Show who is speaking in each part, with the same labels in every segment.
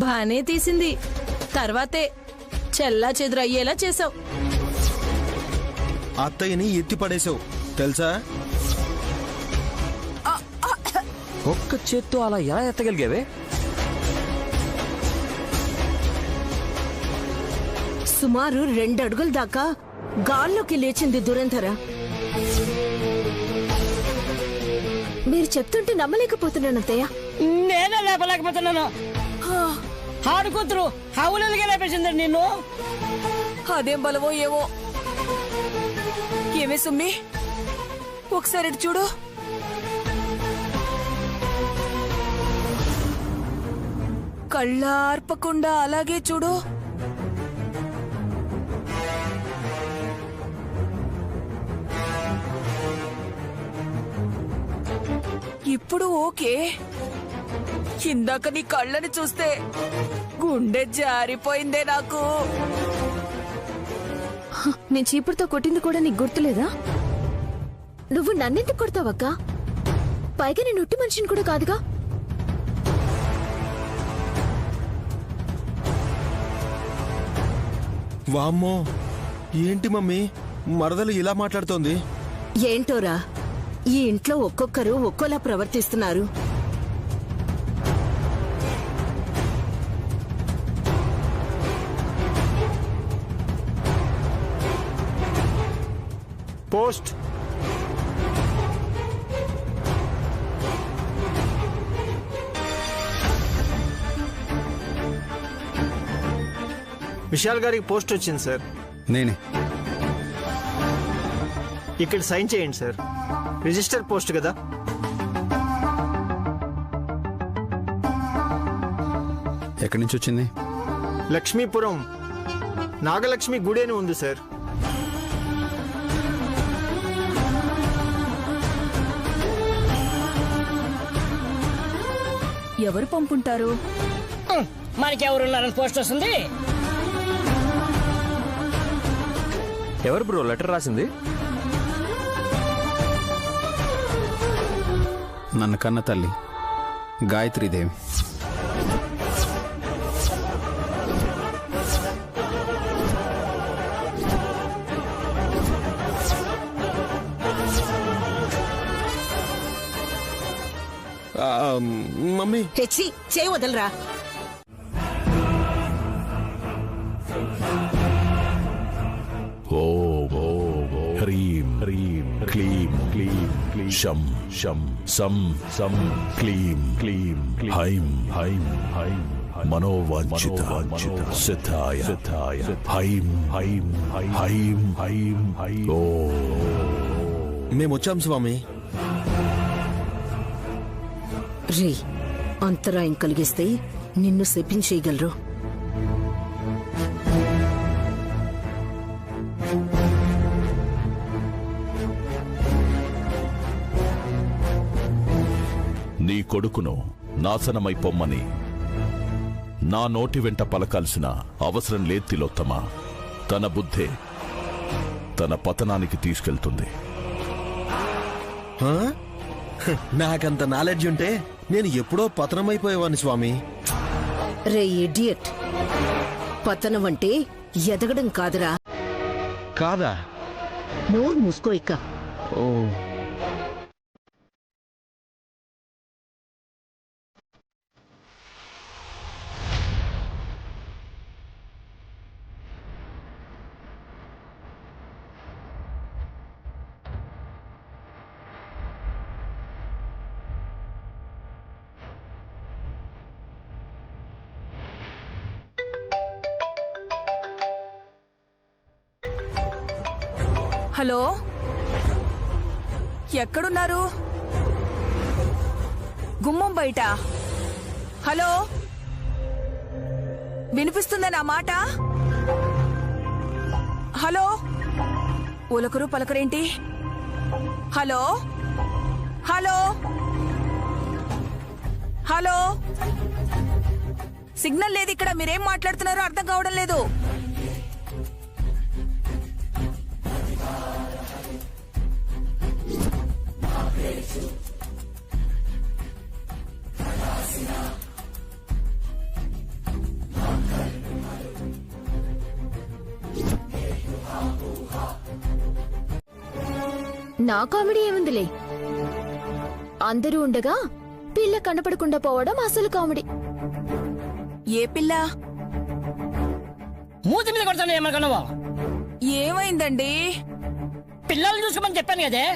Speaker 1: బానే తీసింది. తర్వాతే చెల్లా చెదురు అయ్యేలా చేసావు.
Speaker 2: అత్తయ్యని ఎత్తి పడేసావు తెలుసా?
Speaker 3: ఒక్క చేత్తో అలా ఎలా ఎత్తగలిగావే?
Speaker 4: సుమారు 2 అడుగుల దాకా గాల్లోకి లేచింది దురంధర. మీరు చెప్తుంటే నమ్మలేకపోతున్నాను అత్తయ్య.
Speaker 5: నేనే లేపలేకపోతున్నాను. ఆడుకూతురు హౌలుగా లేపేసిందండి నిన్ను.
Speaker 6: అదేం బలమో ఏవో. ఏమే సుమ్మి, ఒకసారి ఇటు చూడు. కళ్ళార్పకుండా అలాగే చూడు. ఇప్పుడు ఓకే. ఇందాక నీ కళ్ళని చూస్తే గుండె జారిపోయిందే నాకు.
Speaker 4: నేను చీపురుతో కొట్టింది కూడా నీకు గుర్తులేదా? నువ్వు నన్నెందుకు కొడతావక్క? పైగా నేను ఒట్టి మనిషిని కూడా కాదుగా.
Speaker 2: వామ్మో, ఏంటి మమ్మీ మరదలు ఇలా మాట్లాడుతోంది?
Speaker 4: ఏంటోరా, ఈ ఇంట్లో ఒక్కొక్కరు ఒక్కోలా ప్రవర్తిస్తున్నారు.
Speaker 7: పోస్ట్. విశాల్ గారికి పోస్ట్ వచ్చింది సార్.
Speaker 8: నేనే.
Speaker 7: ఇక్కడ సైన్ చేయండి సార్. రిజిస్టర్ పోస్ట్ కదా.
Speaker 8: ఎక్కడి నుంచి వచ్చింది?
Speaker 7: లక్ష్మీపురం నాగలక్ష్మి గుడి అని ఉంది సార్.
Speaker 6: ఎవరు పంపుంటారు?
Speaker 5: మనకెవరున్నారని పోస్ట్ వస్తుంది.
Speaker 3: ఎవరు బ్రో లెటర్ రాసింది?
Speaker 8: నన్ను కన్న తల్లి గాయత్రీదేవి.
Speaker 2: మమ్మీ
Speaker 4: హెచ్చి చేయి వదలరా.
Speaker 9: ఓం హ్రీం హ్రీం క్లీం క్లీం శం శం సం సం క్లీం క్లీం హైం హైం హైం మనోవాంఛిత సిద్ధాయ సిద్ధాయ హైం హైం హైం హైం హైం. ఓ
Speaker 2: మేమొచ్చాం స్వామి.
Speaker 4: రే, అంతరాయం కలిగిస్తే నిన్ను శపించేయగలరు.
Speaker 9: నీ కొడుకును నాశనమైపోమ్మని నా నోటి వెంట పలకాల్సిన అవసరం లేదు తిలోత్తమ. తన బుద్ధే తన పతనానికి తీసుకెళ్తుంది.
Speaker 2: నాకంత నాలెడ్జ్ ఉంటే నేను ఎప్పుడో పతనమైపోయేవాని స్వామి.
Speaker 4: రే ఇడియట్, పతనం అంటే ఎదగడం కాదురా.
Speaker 2: కాదా?
Speaker 4: నోరు మూసుకో ఇక్క.
Speaker 2: ఓ
Speaker 6: హలో, ఎక్కడున్నారు? గుమ్మం బయట. హలో, వినిపిస్తుందా నా మాట? హలో, ఉలకరు పలకరేంటి? హలో హలో హలో, సిగ్నల్ లేదు ఇక్కడ. మీరేం మాట్లాడుతున్నారో అర్థం కావడం లేదు.
Speaker 4: నా కామెడీ ఏముందిలే, అందరూ ఉండగా పిల్ల కనపడకుండా పోవడం అసలు కామెడీ.
Speaker 6: ఏ పిల్ల?
Speaker 5: మూతి మీద కొడతాను ఏమనుకున్నావా?
Speaker 6: ఏమైందండి?
Speaker 5: పిల్లల్ని చూసుకోమని చెప్పాను కదే,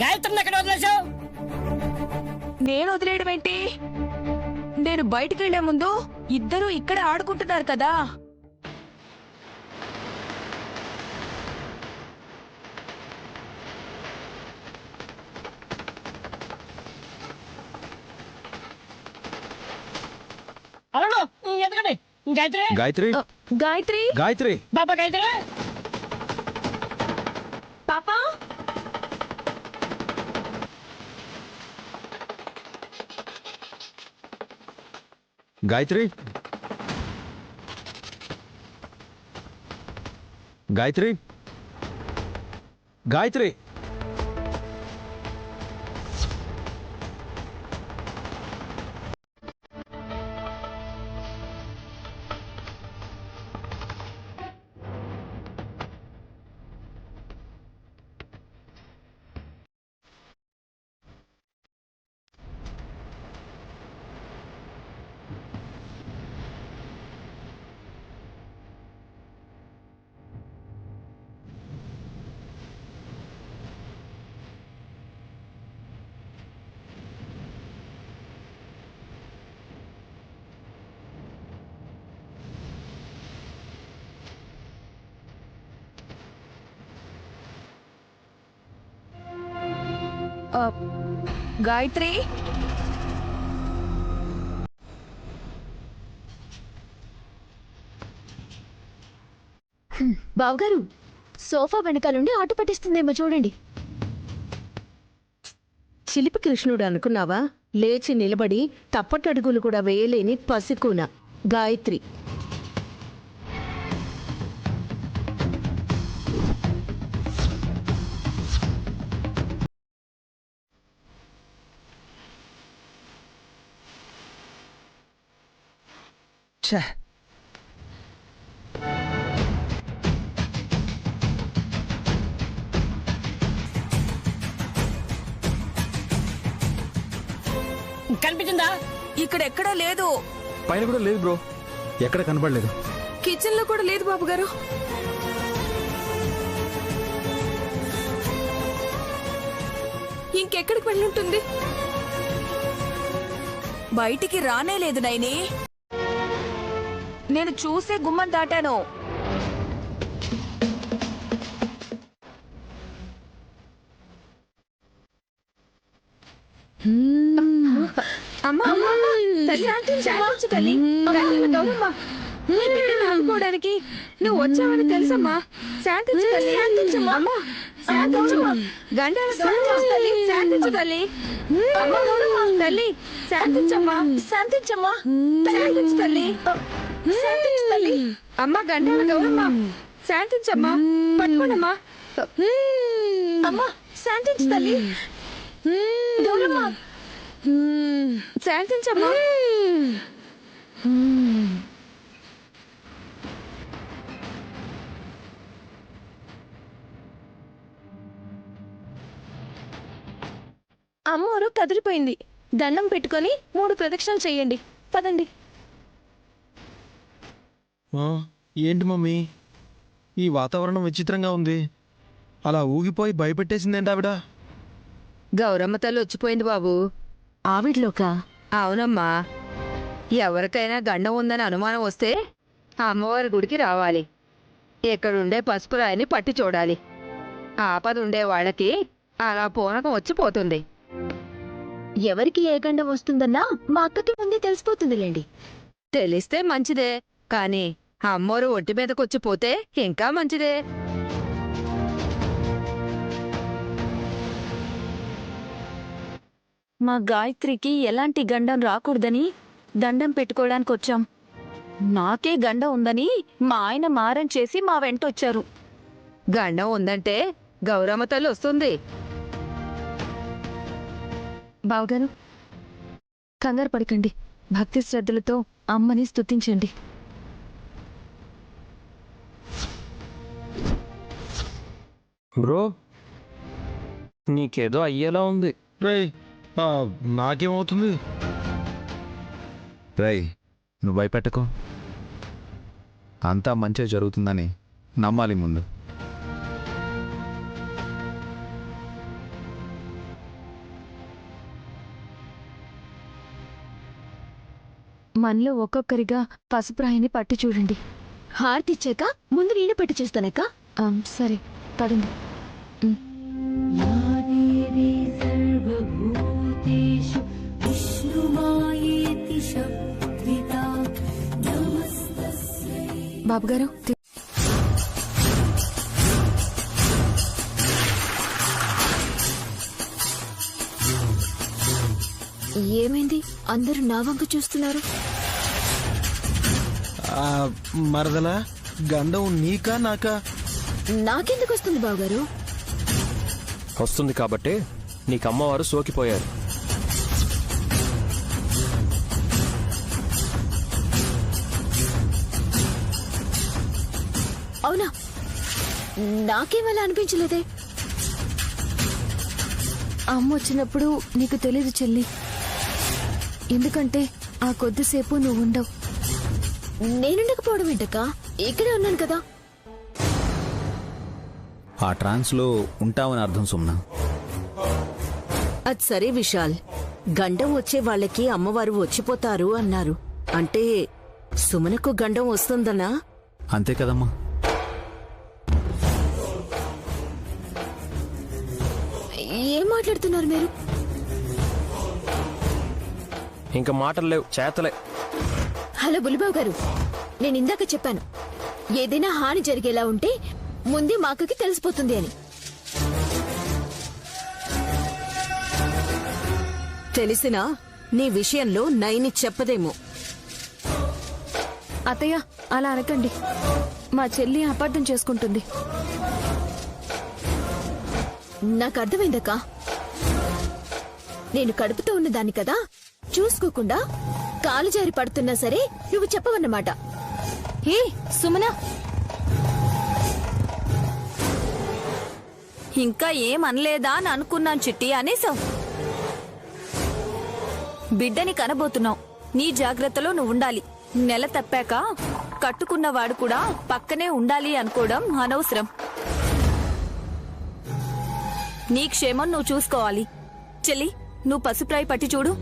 Speaker 5: గాయత్రిని ఎక్కడ వదిలేసావు?
Speaker 6: నేను వదిలేయడం ఏంటి? నేను బయటికి వెళ్లే ముందు ఇద్దరూ ఇక్కడ ఆడుకుంటున్నారు కదా.
Speaker 5: అలా ఎందుకండి గాయత్రి,
Speaker 8: గాయత్రి
Speaker 4: గాయత్రి,
Speaker 8: గాయత్రి
Speaker 5: బాబా గాయత్రి,
Speaker 6: పాపా,
Speaker 8: గాయత్రి గాయత్రి గాయత్రి
Speaker 6: గాయత్రి,
Speaker 4: బావగారు సోఫా వెనకాలండి ఆట పట్టిస్తుందేమో చూడండి.
Speaker 10: చిలిపి కృష్ణుడు అనుకున్నావా? లేచి నిలబడి తప్పటడుగులు కూడా వేయలేని పసికూన గాయత్రి.
Speaker 5: కనిపించిందా?
Speaker 6: ఇక్కడ ఎక్కడా లేదు.
Speaker 8: పైన కూడా లేదు బ్రో, ఎక్కడ కనపడలేదు.
Speaker 6: కిచెన్ లో కూడా లేదు బాబు గారు. ఇంకెక్కడికి వెళ్ళుంటుంది? బయటికి రానే లేదు నైని. నేను చూసే గుమ్మం దాటాను.
Speaker 10: ఆడుకోవడానికి నువ్వు వచ్చావని తెలుసమ్మా. శాంతించు తల్లి, తల్లి శాంతించమ్మా, శాంతించమ్మా, శాంతించు తల్లి, శాంతించు తల్లి. అమ్మ గండాల గౌరమ్మ, శాంతించమ్మా, పట్టుకోనమ్మా. అమ్మా శాంతించు తల్లి, గౌరమ్మ శాంతించమ్మా. అమ్మోరు కదిలిపోయింది. దండం పెట్టుకొని 3 ప్రదక్షిణలు చెయ్యండి. పదండి.
Speaker 2: ఏంటి మమ్మీ, ఈ వాతావరణం విచిత్రంగా ఉంది. అలా ఊగిపోయి భయపెట్టేసిందేంటి ఆవిడ?
Speaker 10: గౌరమ్మ తల్లి వచ్చిపోయింది బాబు.
Speaker 4: ఆవిడ్లోకా?
Speaker 10: అవునమ్మా. ఎవరికైనా గండం ఉందని అనుమానం వస్తే అమ్మవారి గుడికి రావాలి. ఎక్కడుండే పసుపు రాయిని పట్టి చూడాలి. ఆపదుండే వాళ్ళకి అలా పూనకం వచ్చిపోతుంది.
Speaker 4: ఎవరికి ఏ గండం వస్తుందన్నా మా అక్కకి ముందే తెలిసిపోతుందిలేండి.
Speaker 10: తెలిస్తే మంచిదే, కానీ అమ్మోరు ఒంటి మీదకొచ్చిపోతే ఇంకా మంచిదే.
Speaker 1: మా గాయత్రికి ఎలాంటి గండం రాకూడదని దండం పెట్టుకోవడానికి వచ్చాం. నాకే గండం ఉందని మా ఆయన మారం చేసి మా వెంటొచ్చారు.
Speaker 10: గండం ఉందంటే గౌరమ్మ తల్లి వస్తుంది.
Speaker 4: బావగారు కంగారు పడకండి, భక్తి శ్రద్ధలతో అమ్మని స్తుతించండి.
Speaker 3: బ్రో నీకేదో అయ్యేలా ఉంది.
Speaker 8: రేయ్ నాకేమవుతుంది? రేయ్ నువ్వు భయపెట్టకు, అంతా మంచిగా జరుగుతుందని నమ్మాలి ముందు.
Speaker 1: మనలో ఒక్కొక్కరిగా పసుపు రాయిని పట్టి చూడండి.
Speaker 4: హారతి ఇచ్చాక ముందు నేను పట్టి చేస్తానక్క.
Speaker 1: సరే పదండి. బాబుగారు
Speaker 4: ఏమైంది? అందరూ నా వంక చూస్తున్నారు.
Speaker 2: మరదలా గండం నీకా నాకా?
Speaker 4: నాకెందుకు వస్తుంది బావగారు?
Speaker 3: వస్తుంది కాబట్టి నీకు అమ్మవారు సోకిపోయారు.
Speaker 4: అవునా? నాకేమలా అనిపించలేదే.
Speaker 1: అమ్మ వచ్చినప్పుడు నీకు తెలీదు చెల్లి, ఎందుకంటే ఆ కొద్దిసేపు నువ్వు ఉండవు.
Speaker 4: నేనుండకపోవడం ఏంటక్క? ఇక్కడే ఉన్నాను కదా.
Speaker 8: ఆ ట్రాన్స్లో ఉంటామని అర్థం సుమ్నా.
Speaker 11: అది సరే విశాల్, గండం వచ్చే వాళ్ళకి అమ్మవారు వచ్చిపోతారు అన్నారు. అంటే సుమనకు గండం వస్తుందనా?
Speaker 8: అంతే కదమ్మా.
Speaker 4: ఏం మాట్లాడుతున్నారు మీరు?
Speaker 3: ఇంకా మాటలు లేవు, చేతలే.
Speaker 4: హలో బులిబాబు గారు, నేను ఇందాక చెప్పాను ఏదైనా హాని జరిగేలా ఉంటే ముందే మా అక్కకి తెలిసిపోతుంది అని.
Speaker 11: తెలిసినా నీ విషయంలో నైని చెప్పదేమో.
Speaker 1: అత్తయ్య అలా అనకండి, మా చెల్లి అపార్థం చేసుకుంటుంది.
Speaker 4: నాకు అర్థమైందక్క. నేను కడుపుతో ఉన్నదాన్ని కదా, చూసుకోకుండా కాలు జారి పడుతున్నా సరే నువ్వు చెప్పవన్నమాట.
Speaker 1: ఏ సుమన, ఇంకా ఏమనలేదా అని అనుకున్నాను చిట్టి, అనేసావు. బిడ్డని కనబోతున్నావు, నీ జాగ్రత్తలో నువ్వు ఉండాలి. నెల తప్పాక కట్టుకున్నవాడు కూడా పక్కనే ఉండాలి అనుకోవడం అనవసరం. నీ క్షేమం నువ్వు చూసుకోవాలి. చెల్లి, నువ్వు పసుప్రాయి పట్టి చూడు.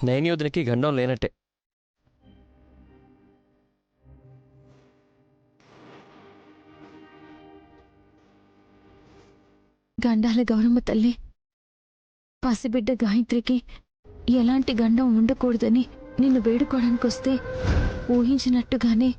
Speaker 3: నైన్యోధునికి గండం లేనట్టే.
Speaker 1: గండాల గౌరమ్మ తల్లి, పసిబిడ్డ గాయత్రికి ఎలాంటి గండం ఉండకూడదని నిన్ను వేడుకోవడానికొస్తే ఊహించినట్టుగానే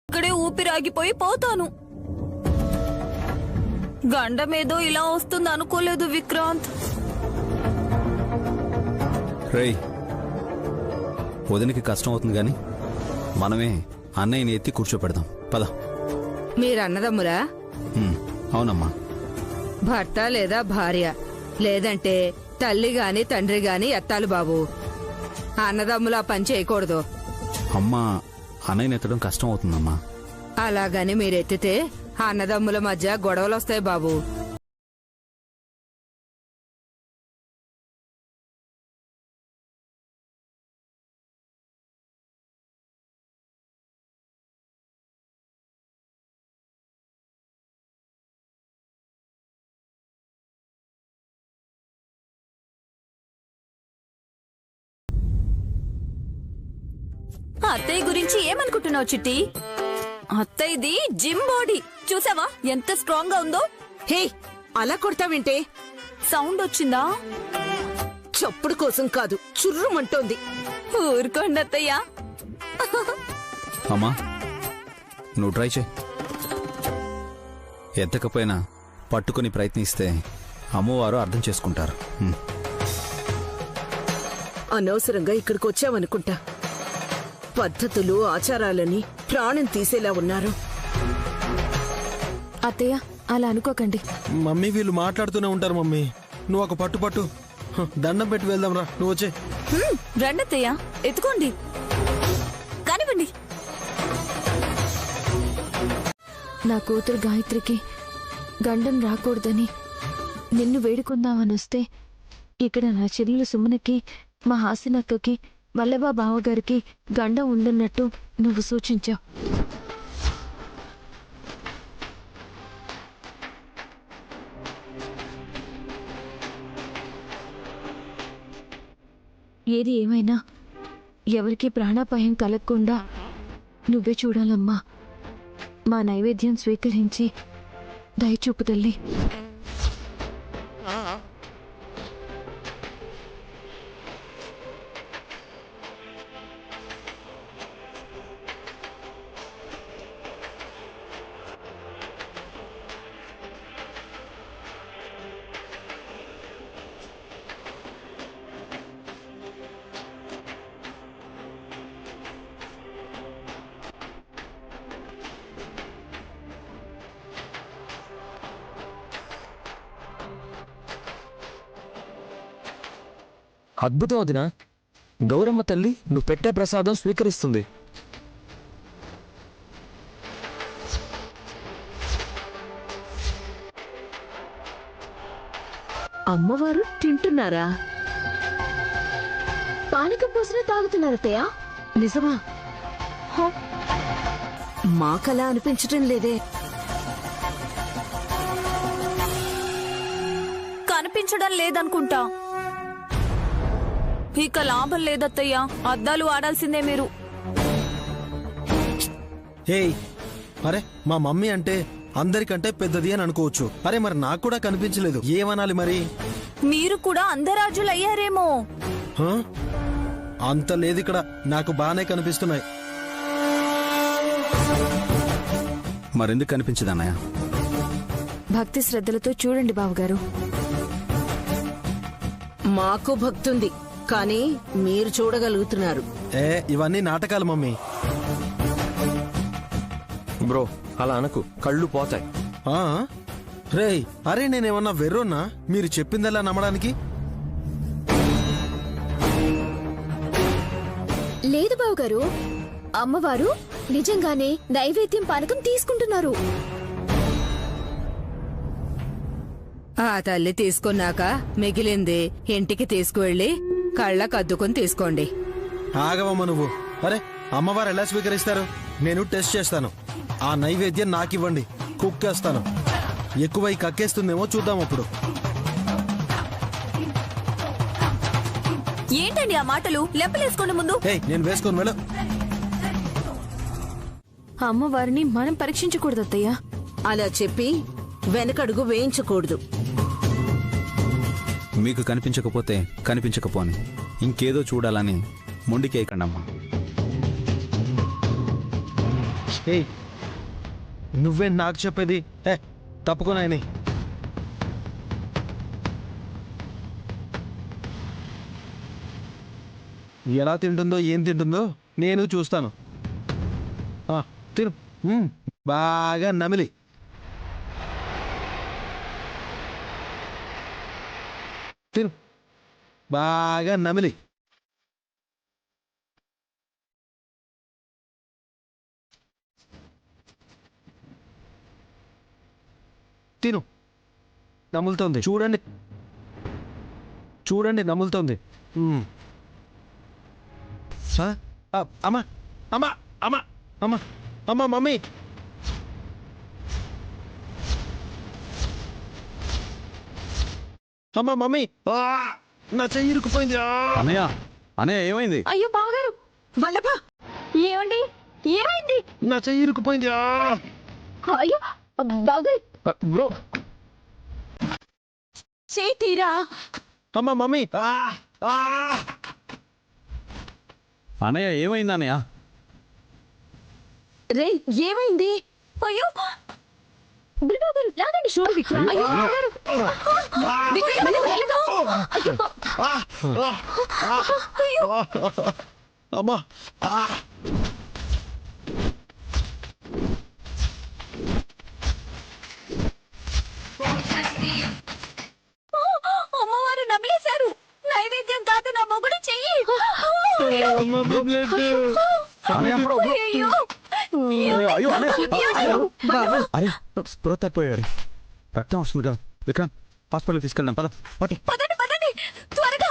Speaker 1: ఇక్కడే ఊపిరాగిపోయి పోతాను. గండమేదో ఇలా వస్తుంది అనుకోలేదు విక్రాంత్.
Speaker 8: రేయ్, వదినికి కష్టం అవుతుంది గాని మనమే అన్నయ్యని ఎత్తి కూర్చోపెడదాం పద.
Speaker 10: మీరన్నదమ్మురా?
Speaker 8: అవునమ్మా.
Speaker 10: భర్త లేదా భార్య లేదంటే తల్లి గాని తండ్రి గాని ఎత్తాలి బాబు. అన్నదమ్ములు ఆ పని చేయకూడదు.
Speaker 8: అమ్మా, అన్నయ్యని ఎత్తడం కష్టం అవుతుందమ్మా.
Speaker 10: అలాగని మీరెత్తితే అన్నదమ్ముల మధ్య గొడవలొస్తాయి బాబు.
Speaker 1: అత్తయ్య గురించి ఏమనుకుంటున్నావు చిట్టి? అత్తయ్యది జిమ్ బాడీ చూసావా ఎంత స్ట్రాంగ్ గా ఉందో.
Speaker 11: హే, అలా కొడతావింటే?
Speaker 1: సౌండ్ వచ్చిందా?
Speaker 11: చప్పుడు కోసం కాదు, చుర్రుమంటోంది.
Speaker 1: ఊరుకోండి అత్తయ్య.
Speaker 8: అమ్మా, నువ్వు ట్రై చేయి. ఎత్తకపోయినా పట్టుకుని ప్రయత్నిస్తే అమ్మవారు అర్థం చేసుకుంటారు.
Speaker 11: అనవసరంగా ఇక్కడికి వచ్చావనుకుంటా. పద్ధతులు ఆచారాలని ప్రాణం తీసేలా ఉన్నారు.
Speaker 4: అత్తయ్య అలా అనుకోకండి.
Speaker 2: మమ్మీ వీళ్ళు మాట్లాడుతూనే ఉంటారు. మమ్మీ నువ్వు ఒక పట్టు పట్టు, దండం పెట్టి వెళ్దాం రా. నువ్వు వచ్చే.
Speaker 1: రండి అత్తయ్య, ఎత్తుకోండి, కానివ్వండి.
Speaker 4: నా కూతురు గాయత్రికి గండం రాకూడదని నిన్ను వేడుకుందామని వస్తే ఇక్కడ నా చెల్లెలు సుమనకి, మా హాసినక్కకి, వల్లభా బావగారికి గండం ఉందన్నట్టు నువ్వు సూచించావు. ఏది ఏమైనా ఎవరికి ప్రాణాపాయం కలగకుండా నువ్వే చూడాలమ్మా. మా నైవేద్యం స్వీకరించి దయచూపు తల్లి.
Speaker 3: అద్భుతం వదినా. గౌరమ్మ తల్లి నువ్వు పెట్టే ప్రసాదం స్వీకరిస్తుంది.
Speaker 11: అమ్మవారు తింటున్నారా?
Speaker 4: పానకం పోసిన తాగుతున్నారతయ్యా?
Speaker 11: నిజమా? మాకలా అనిపించటం లేదే.
Speaker 1: కనిపించడం లేదనుకుంటా. ఇక లాభం లేదత్తయ్యా, అద్దాలు ఆడాల్సిందే మీరు.
Speaker 2: ఏయ్, అరే మా మమ్మీ అంటే అందరికంటే పెద్దది అని అనుకోవచ్చు. అరే మరి నాకు కూడా కనిపించలేదు, ఏమనాలి మరి?
Speaker 1: మీరు కూడా అందరాజులు అయ్యారేమో.
Speaker 2: హ? అంత లేదు ఇక్కడ, నాకు బానే కనిపిస్తున్నాయి.
Speaker 8: మరెందుకు కనిపించదు అన్నయ్య?
Speaker 4: భక్తి శ్రద్ధలతో చూడండి బావగారు.
Speaker 11: మాకు భక్తుంది, కానీ మీరు చూడగలుగుతున్నారు.
Speaker 2: ఇవన్నీ నాటకాలు మమ్మీ.
Speaker 3: బ్రో అలా అనకు, కళ్ళు పోతాయి.
Speaker 2: రేయ్, అరే నేనేమన్నా వెర్రోన్నా మీరు చెప్పిందలా నమ్మడానికి?
Speaker 4: లేదు బావగారు, అమ్మవారు నిజంగానే నైవేద్యం పానకం తీసుకుంటున్నారు.
Speaker 10: ఆ తల్లి తీసుకున్నాక మిగిలింది ఇంటికి తీసుకువెళ్ళి కళ్ళకద్దుకుని తీసుకోండి.
Speaker 2: ఆగవమ్మ నువ్వు. అరే అమ్మవారు ఎలా స్వీకరిస్తారు? నేను టెస్ట్ చేస్తాను. ఆ నైవేద్యం నాకివ్వండి, కుక్కేస్తాను. ఎక్కువై కక్కేస్తుందేమో చూద్దాం అప్పుడు.
Speaker 1: ఏంటండి ఆ మాటలు? లెప్పలేసుకోండి ముందు.
Speaker 2: నేను వేసుకొని వెళ్ళు.
Speaker 4: అమ్మవారిని మనం పరీక్షించకూడదు అత్తయ్య.
Speaker 11: అలా చెప్పి వెనకడుగు వేయించకూడదు.
Speaker 8: మీకు కనిపించకపోతే కనిపించకపోని ఇంకేదో చూడాలని మొండికేయకండమ్మా.
Speaker 2: ఏయ్ నువ్వే నాకు చెప్పేది. తప్పుకోనాయని. ఎలా తింటుందో ఏం తింటుందో నేను చూస్తాను. తిను. బాగా నమిలి. తిను బాగా నమిలి. తిను. నములుతోంది చూడండి, చూడండి నములుతోంది. అమ్మా అమ్మా అమ్మా అమ్మా అమ్మా మమ్మీ. అమ్మా మమ్మీ, నా చెయ్యి ఇరుక్కుపోయింది.
Speaker 8: అన్నయ్య అన్నయ్య ఏమైంది?
Speaker 6: అయ్యో బావగారు, వల్లభ, ఏమండి, ఏమైంది?
Speaker 2: నా చెయ్యి ఇరుక్కుపోయింది.
Speaker 6: అయ్యో బావగారు,
Speaker 2: బ్రో
Speaker 6: చేతీరా.
Speaker 2: అమ్మా మమ్మీ.
Speaker 8: అన్నయ్య ఏమైంది అన్నయ్య?
Speaker 6: రే ఏమైంది? అయ్యో బావగారు, లాగండి షూర్ విక్రమ్. అయ్యో బావగారు, విక్రమ్, వెళ్ళదు. అయ్యో
Speaker 2: అమ్మా.
Speaker 6: అమ్మవారు నమిలేశారు. నైవేద్యం కాదు నా మొగుడు చెయ్యి.
Speaker 8: అరే స్పృహ తప్పిపోయారు. రక్తం వస్తుంది కదా విక్రమ్, హాస్పిటల్ తీసుకెళ్దాం పద.
Speaker 6: పదండి పదండి త్వరగా.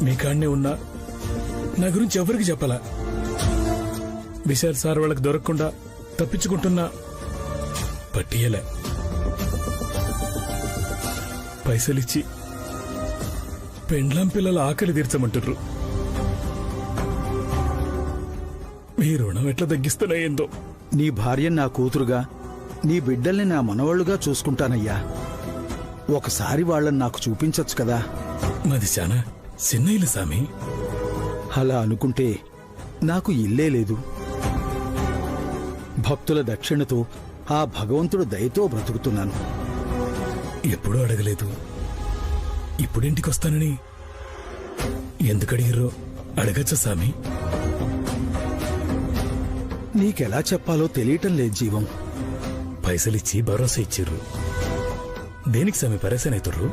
Speaker 12: మీ కాడనే ఉన్నా నా గురించి ఎవరికి చెప్పాలా? విశాల్ సార్ వాళ్ళకి దొరకకుండా తప్పించుకుంటున్నా పట్టియలే. పైసలిచ్చి పెండ్లాం పిల్లల ఆకలి తీర్చమంటుర్రు. మీ రుణం ఎట్లా తగ్గిస్తున్నా ఏందో.
Speaker 13: నీ భార్య నా కూతురుగా, నీ బిడ్డల్ని నా మనవాళ్లుగా చూసుకుంటానయ్యా. ఒకసారి వాళ్ళని నాకు చూపించచ్చు కదా.
Speaker 12: మాది చాలా చిన్న ఇల్లు సామి.
Speaker 13: అలా అనుకుంటే నాకు ఇల్లే లేదు. భక్తుల దక్షిణతో, ఆ భగవంతుడు దయతో బ్రతుకుతున్నాను.
Speaker 12: ఎప్పుడూ అడగలేదు, ఇప్పుడింటికొస్తానని ఎందుకు అడిగిర్రో అడగచ్చా సామి?
Speaker 13: నీకెలా చెప్పాలో తెలియటం లేదు జీవం.
Speaker 12: పైసలిచ్చి భరోసా ఇచ్చిర్రు. దేనికి సామి పరేశాన్ అవుతుర్రు?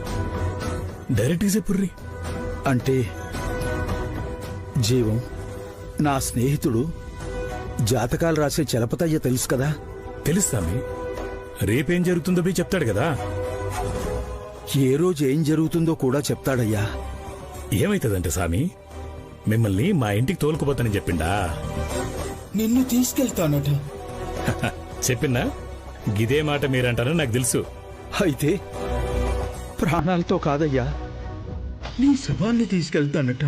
Speaker 12: డైరెక్ట్గా చెప్పుర్రి.
Speaker 13: అంటే జీవం, నా స్నేహితుడు జాతకాలు రాసే చలపతయ్య తెలుసు కదా.
Speaker 12: తెలుసు సామి. రేపేం జరుగుతుందో పోయి చెప్తాడు కదా.
Speaker 13: ఏ రోజు ఏం జరుగుతుందో కూడా చెప్తాడయ్యా.
Speaker 12: ఏమైతుందంటే సామి, మిమ్మల్ని మా ఇంటికి తోలుకుపోతానని చెప్పిండా?
Speaker 13: నిన్ను తీసుకెళ్తానట.
Speaker 12: చెప్పినా గిదే మాట మీరంటారని నాకు తెలుసు.
Speaker 13: అయితే ప్రాణాలతో కాదయ్యా, నీ శవాన్ని తీసుకెళ్తానట.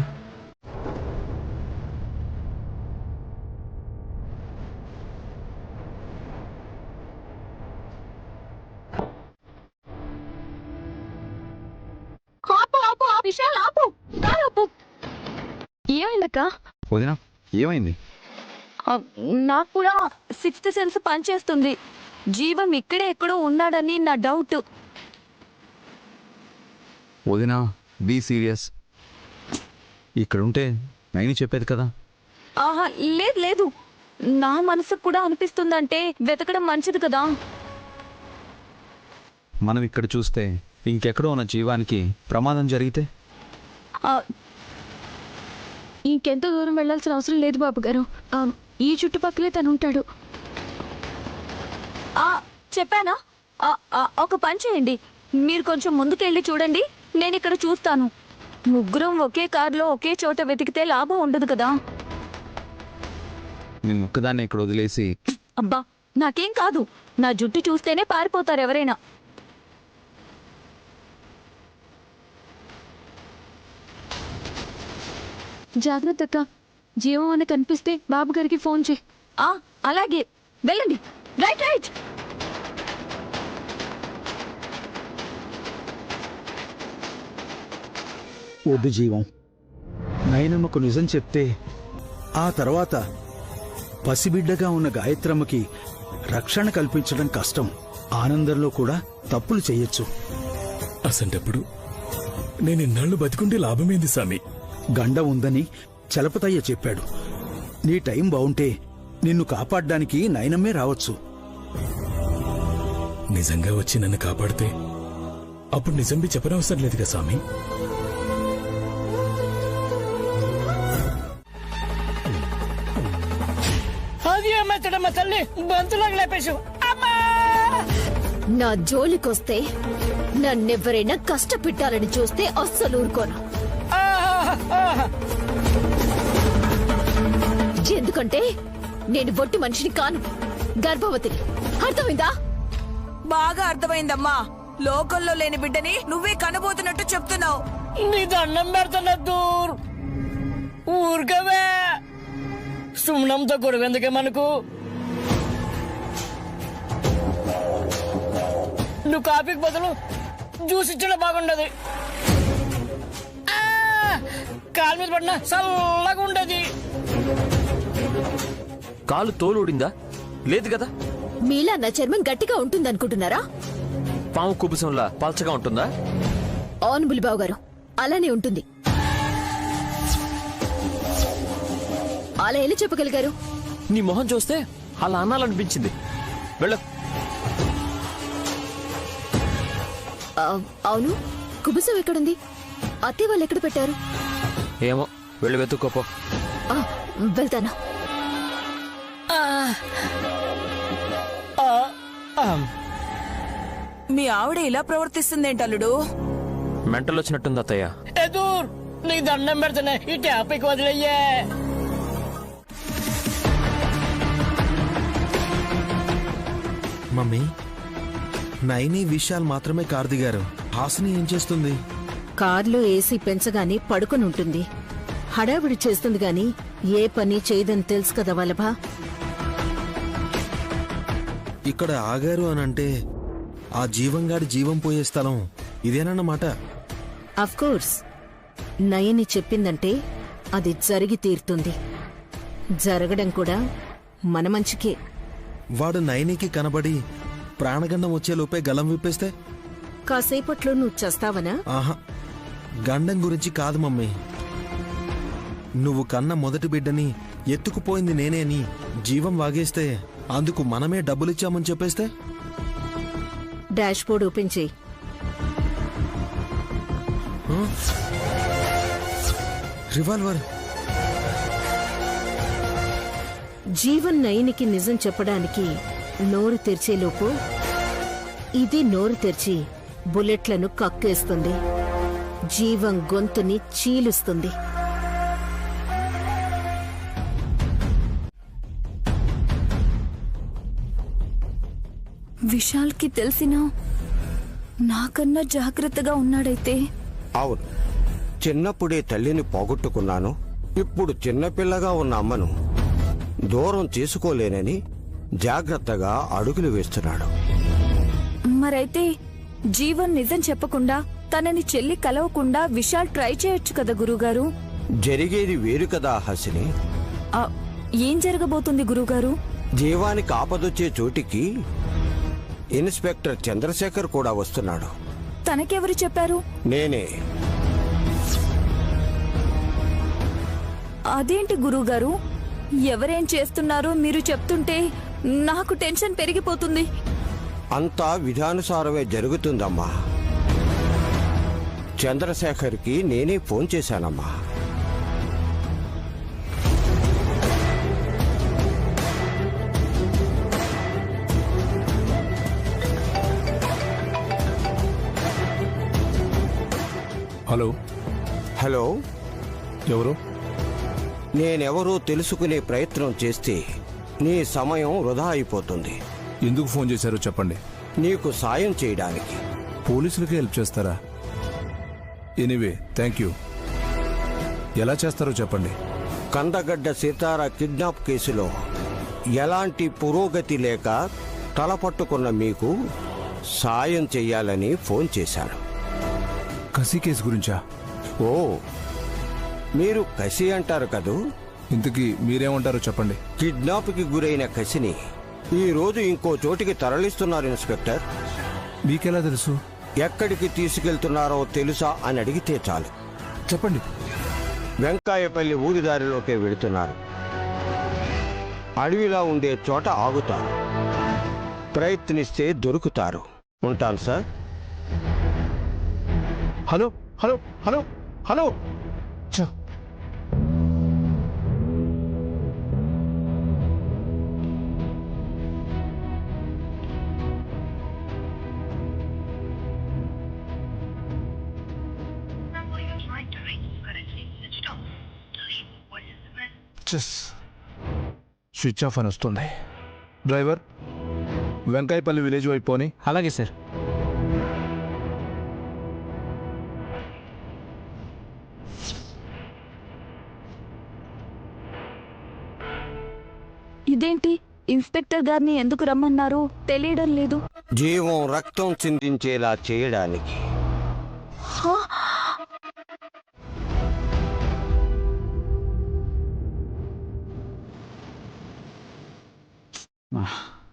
Speaker 1: ఏమైందక్క?
Speaker 8: వదినా ఏమైంది?
Speaker 1: నాకు కూడా 6th సెన్స్ పనిచేస్తుంది. జీవం ఇక్కడే ఎక్కడో ఉన్నాడని నా డౌట్.
Speaker 8: వదినా బీ సీరియస్. ఇక్కడుంటే నైని చెప్పేది కదా.
Speaker 1: ఆహా, లేదు లేదు, నా మనసుకు కూడా అనిపిస్తుందంటే వెతకడం మంచిది కదా.
Speaker 8: మనం ఇక్కడ చూస్తే ఇంకెక్కడో ఉన్న జీవానికి ప్రమాదం జరిగితే
Speaker 4: ఇంకెంత దూరం వెళ్లాల్సిన అవసరం లేదు బాబు గారు. ఈ చుట్టుపక్కలే తను ఉంటాడు.
Speaker 1: చెప్పానా? ఒక పని చేయండి, మీరు కొంచెం ముందుకెళ్ళి చూడండి, నేను ఇక్కడ చూస్తాను. ముగ్గురం ఒకే కారులో ఒకే చోట వెతికితే లాభం ఉండదు కదా.
Speaker 8: నేను ఒక్కదాన్ని ఇక్కడ వదిలేసి.
Speaker 1: అబ్బా, నాకేం కాదు, నా జుట్టు చూస్తేనే పారిపోతారు ఎవరైనా.
Speaker 4: జాగ్రత్త అక్క, జీవం అని కనిపిస్తే బాబు గారికి ఫోన్ చేయి.
Speaker 1: అలాగే, వెళ్ళండి. Right right.
Speaker 13: వద్దు జీవం, నయనమ్మకు నిజం చెప్తే ఆ తర్వాత పసిబిడ్డగా ఉన్న గాయత్రమ్మకి రక్షణ కల్పించడం కష్టం. ఆనందంలో కూడా తప్పులు చేయొచ్చు.
Speaker 12: అసంటప్పుడు నేను ఇన్నాళ్ళు బతికుంటే లాభమేంది సామి?
Speaker 13: గండం ఉందని చలపతయ్య చెప్పాడు. నీ టైం బావుంటే నిన్ను కాపాడ్డానికి నయనమ్మే రావచ్చు.
Speaker 12: నిజంగా వచ్చి నన్ను కాపాడితే అప్పుడు నిజంబి చెప్పనవసరం లేదు కదా సామి.
Speaker 5: అది ఏమైతాడమ్మ తల్లి, బంతులాగా లేపేశావు.
Speaker 4: నా జోలికొస్తే నన్నెవరైనా కష్టపెట్టాలని చూస్తే అస్సలు ఊరుకోను. ఎందుకంటే నేను బొట్టి మనిషిని కాను, గర్భవతిని. అర్థమైందా?
Speaker 6: బాగా అర్థమైందమ్మా. లోకల్లో లేని బిడ్డని నువ్వే కనబోతున్నట్టు చెప్తున్నావు.
Speaker 5: నీ దండం పెడుతున్నా దూర్ ఊరుకవే. సుమనంతో గొడవ ఎందుకే మనకు? నువ్వు కాఫీకి బదులు జ్యూస్ ఇచ్చిన బాగుండదు. కాలు మీద పడినా చల్లగా ఉండదు.
Speaker 3: కాలు తోలుడిందా? లేదు కదా.
Speaker 4: మీలా నా చర్మం గట్టిగా ఉంటుందనుకుంటున్నారా?
Speaker 3: పాము కుబుసంలా పల్చగా ఉంటుందా?
Speaker 4: అవును బులిబాబు గారు, అలానే ఉంటుంది. అలా ఎలా చెప్పగలిగారు?
Speaker 3: నీ మొహం చూస్తే అలా అనాలనిపించింది. వెళ్ళ.
Speaker 4: అవును, కుబుసం ఎక్కడుంది? అత్తయ్య వాళ్ళు ఎక్కడ పెట్టారు?
Speaker 3: ఏమో, వెళ్ళి వెతుక్కోపో.
Speaker 4: వెళ్తాను.
Speaker 6: మీ ఆవిడ ఇలా ప్రవర్తిస్తుందేంటల్లుడు?
Speaker 3: మెంటల్ వచ్చినట్టుంది అత్తయ్య.
Speaker 5: ఎదూర్, నీ దండం పెడుతున్నా, ఈ టాపిక్ వదిలేయ్యే.
Speaker 2: మమ్మీ, నైని విశాల్ మాత్రమే కారు దిగారు. హాసిని ఏం చేస్తుంది?
Speaker 11: కార్లో ఏసీ పెంచగానే పడుకుని ఉంటుంది. హడావిడి చేస్తుంది గాని ఏ పని చేయదని తెలుసు కదా వల్లభ.
Speaker 2: ఇక్కడ ఆగారు అనంటే ఆ జీవంగాడి జీవం పోయే స్థలం ఇదేనన్నమాట.
Speaker 11: అఫ్కోర్స్, నయని చెప్పిందంటే అది జరిగి తీరుతుంది. జరగడం కూడా మన మంచికే.
Speaker 2: వాడు నైనికి కనబడి ప్రాణగండం వచ్చేలోపే గలం విప్పేస్తే?
Speaker 11: కాసేపట్లో నువ్వు చస్తావనా?
Speaker 2: ఆహా, గండం గురించి కాదు మమ్మీ. నువ్వు కన్న మొదటి బిడ్డని ఎత్తుకుపోయింది నేనే అని జీవం వాగేస్తే అందుకు మనమే డబ్బులిచ్చామని చెప్పేస్తే?
Speaker 11: డాష్ బోర్డ్ ఓపెన్ చేయి.
Speaker 2: రివాల్వర్.
Speaker 11: జీవన్ నయనికి నిజం చెప్పడానికి నోరు తెరిచేలోపు ఇది నోరు తెరిచి బుల్లెట్లను కక్కేస్తుంది. జీవం గొంతుని చీలుస్తుంది.
Speaker 1: విశాల్కి తెలిసినా నాకన్నా జాగ్రత్తగా ఉన్నాడైతే?
Speaker 14: అవును, చిన్నప్పుడే తల్లిని పోగొట్టుకున్నాను. ఇప్పుడు చిన్నపిల్లగా ఉన్న అమ్మను దూరం చేసుకోలేనని జాగ్రత్తగా అడుగులు వేస్తున్నాడు.
Speaker 1: మరైతే జీవన్ నిజం చెప్పకుండా, తనని చెల్లి కలవకుండా విశాల్ ట్రై చేయొచ్చు కదా గురుగారు?
Speaker 14: జరిగేది వేరు కదా హాసిని.
Speaker 1: ఏం జరగబోతుంది గురుగారు?
Speaker 14: జీవానికి ఆపదొచ్చే చోటికి ఇన్స్పెక్టర్ చంద్రశేఖర్ కూడా వస్తున్నాడు.
Speaker 1: తనకెవరు చెప్పారు?
Speaker 14: నేనే.
Speaker 1: అదేంటి గురువుగారు, ఎవరేం చేస్తున్నారో మీరు చెప్తుంటే నాకు టెన్షన్ పెరిగిపోతుంది.
Speaker 14: అంతా విధానుసారమే జరుగుతుందమ్మా. చంద్రశేఖర్కి నేనే ఫోన్ చేశానమ్మా.
Speaker 12: హలో.
Speaker 14: హలో,
Speaker 12: ఎవరు?
Speaker 14: నేనెవరో తెలుసుకునే ప్రయత్నం చేస్తే నీ సమయం వృధా అయిపోతుంది.
Speaker 12: ఎందుకు ఫోన్ చేశారో చెప్పండి.
Speaker 14: నీకు సాయం చేయడానికి.
Speaker 12: పోలీసులకి హెల్ప్ చేస్తారా? Anyway, thank you. ఎలా చేస్తారో చెప్పండి.
Speaker 14: కందగడ్డ సీతారా కిడ్నాప్ కేసులో ఎలాంటి పురోగతి లేక తలపట్టుకున్న మీకు సాయం చెయ్యాలని ఫోన్ చేశాను.
Speaker 12: కసి కేసు గురించా?
Speaker 14: ఓ, మీరు కసి అంటారు కదూ.
Speaker 12: ఇంతకీ మీరేమంటారో చెప్పండి.
Speaker 14: కిడ్నాప్కి గురైన కసిని ఈ రోజు ఇంకో చోటికి తరలిస్తున్నారు ఇన్స్పెక్టర్.
Speaker 12: మీకెలా తెలుసు?
Speaker 14: ఎక్కడికి తీసుకెళ్తున్నారో తెలుసా అని అడిగితే చాలు.
Speaker 12: చెప్పండి.
Speaker 14: వెంకాయపల్లి ఊరిదారిలోకే వెళుతున్నారు. అడవిలా ఉండే చోట ఆగుతారు. ప్రయత్నిస్తే దొరుకుతారు. ఉంటాను sir.
Speaker 8: Hello hello hello hello.
Speaker 12: Switch off అని వస్తుంది. డ్రైవర్, వెంకాయపల్లి విలేజ్ వైపు పోని.
Speaker 3: అలాగే సార్.
Speaker 1: ఇదేంటి, ఇన్స్పెక్టర్ గారిని ఎందుకు రమ్మన్నారో తెలియడం లేదు.
Speaker 14: జీవం రక్తం చిందించేలా చేయడానికి.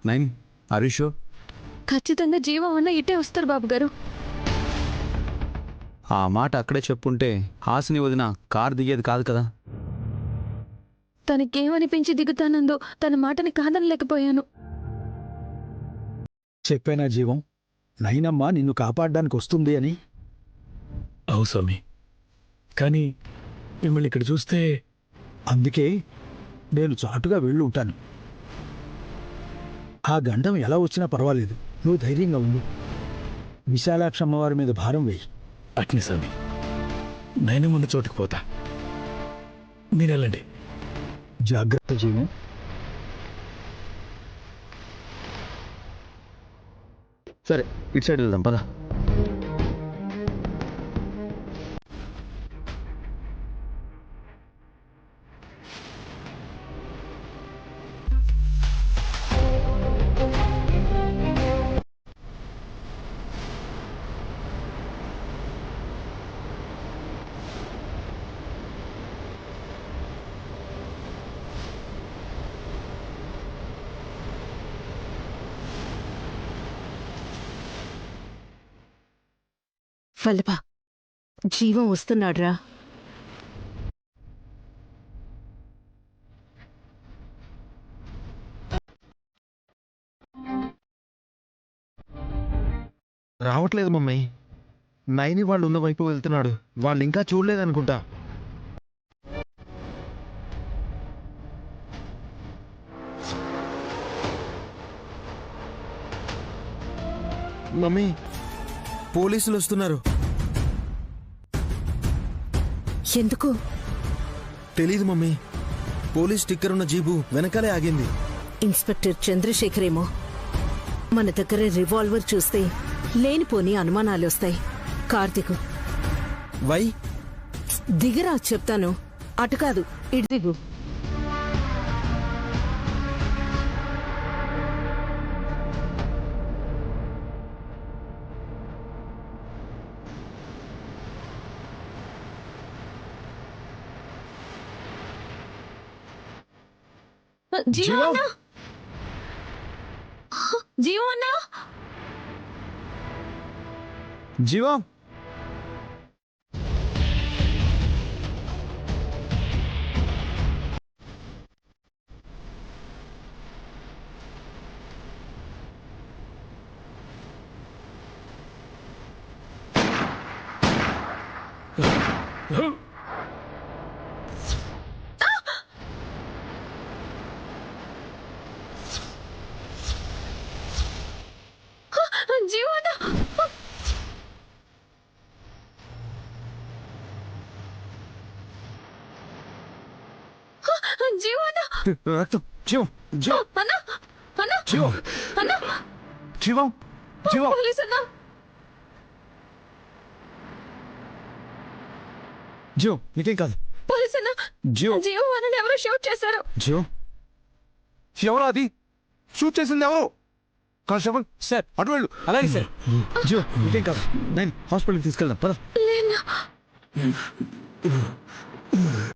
Speaker 8: నైన్, హరీషో,
Speaker 1: ఖచ్చితంగా జీవం అన్న ఇటే వస్తారు బాబు గారు.
Speaker 8: ఆ మాట అక్కడే చెప్పుంటే హాసిని వదిన కారు దిగేది కాదు కదా.
Speaker 1: తనకేమనిపించి దిగుతానందో తన మాటని కాదనలేకపోయాను.
Speaker 13: చెప్పానా జీవం, నైనమ్మ నిన్ను కాపాడడానికి వస్తుంది అని.
Speaker 12: అవు స్వామి, కానీ మిమ్మల్ని ఇక్కడ చూస్తే.
Speaker 13: అందుకే నేను చాటుగా వెళ్ళి ఉంటాను. ఆ గండం ఎలా వచ్చినా పర్వాలేదు, నువ్వు ధైర్యంగా ఉండు. విశాలాక్ష అమ్మవారి మీద భారం వేయి.
Speaker 12: అగ్ని స్వామి, నేను ముందు చోటుకు పోతా, మీరు వెళ్ళండి.
Speaker 13: జాగ్రత్త జీవం.
Speaker 8: సరే, ఇటు సైడ్ వెళ్దాం పద.
Speaker 11: వల్లభ, జీవం వస్తున్నాడ్రా.
Speaker 2: రావట్లేదు మమ్మీ. నైని వాళ్ళు ఉన్న వైపు వెళ్తున్నాడు. వాళ్ళు ఇంకా చూడలేదనుకుంటా. మమ్మీ, పోలీసులు వస్తున్నారు.
Speaker 11: ఎందుకు
Speaker 2: తెలీదు మమ్మీ. పోలీస్ స్టిక్కర్ ఉన్న జీబు వెనకాలే ఆగింది.
Speaker 11: ఇన్స్పెక్టర్ చంద్రశేఖరేమో. మన దగ్గర రివాల్వర్ చూస్తే లేనిపోని అనుమానాలు వస్తాయి. కార్తీక్,
Speaker 2: వై
Speaker 11: దిగరా చెప్తాను. అటు కాదు, ఇటు దిగు.
Speaker 1: జీవన్నా, జీవన్నా,
Speaker 8: జీవా
Speaker 4: జీవన జీవన
Speaker 8: రక్తం జీవం జీవం
Speaker 4: అన్న అన్న
Speaker 8: జీవం
Speaker 4: అన్న
Speaker 8: జీవం జీవం
Speaker 4: పోలీస్ అన్న
Speaker 8: జీవం నీకేం కాదు
Speaker 4: పోలీస్ అన్న
Speaker 8: జీవం
Speaker 4: జీవం అని ఎవరో షూట్ చేశారు.
Speaker 8: జీవం ఎవరు అది షూట్ చేసింది ఎవరు? కానిస్టేబుల్ సార్ అటు వెళ్ళు. అలాగే సార్. జీవం నీకేం కాదు. నేను హాస్పిటల్కి తీసుకెళ్దాం పద.
Speaker 4: లేనా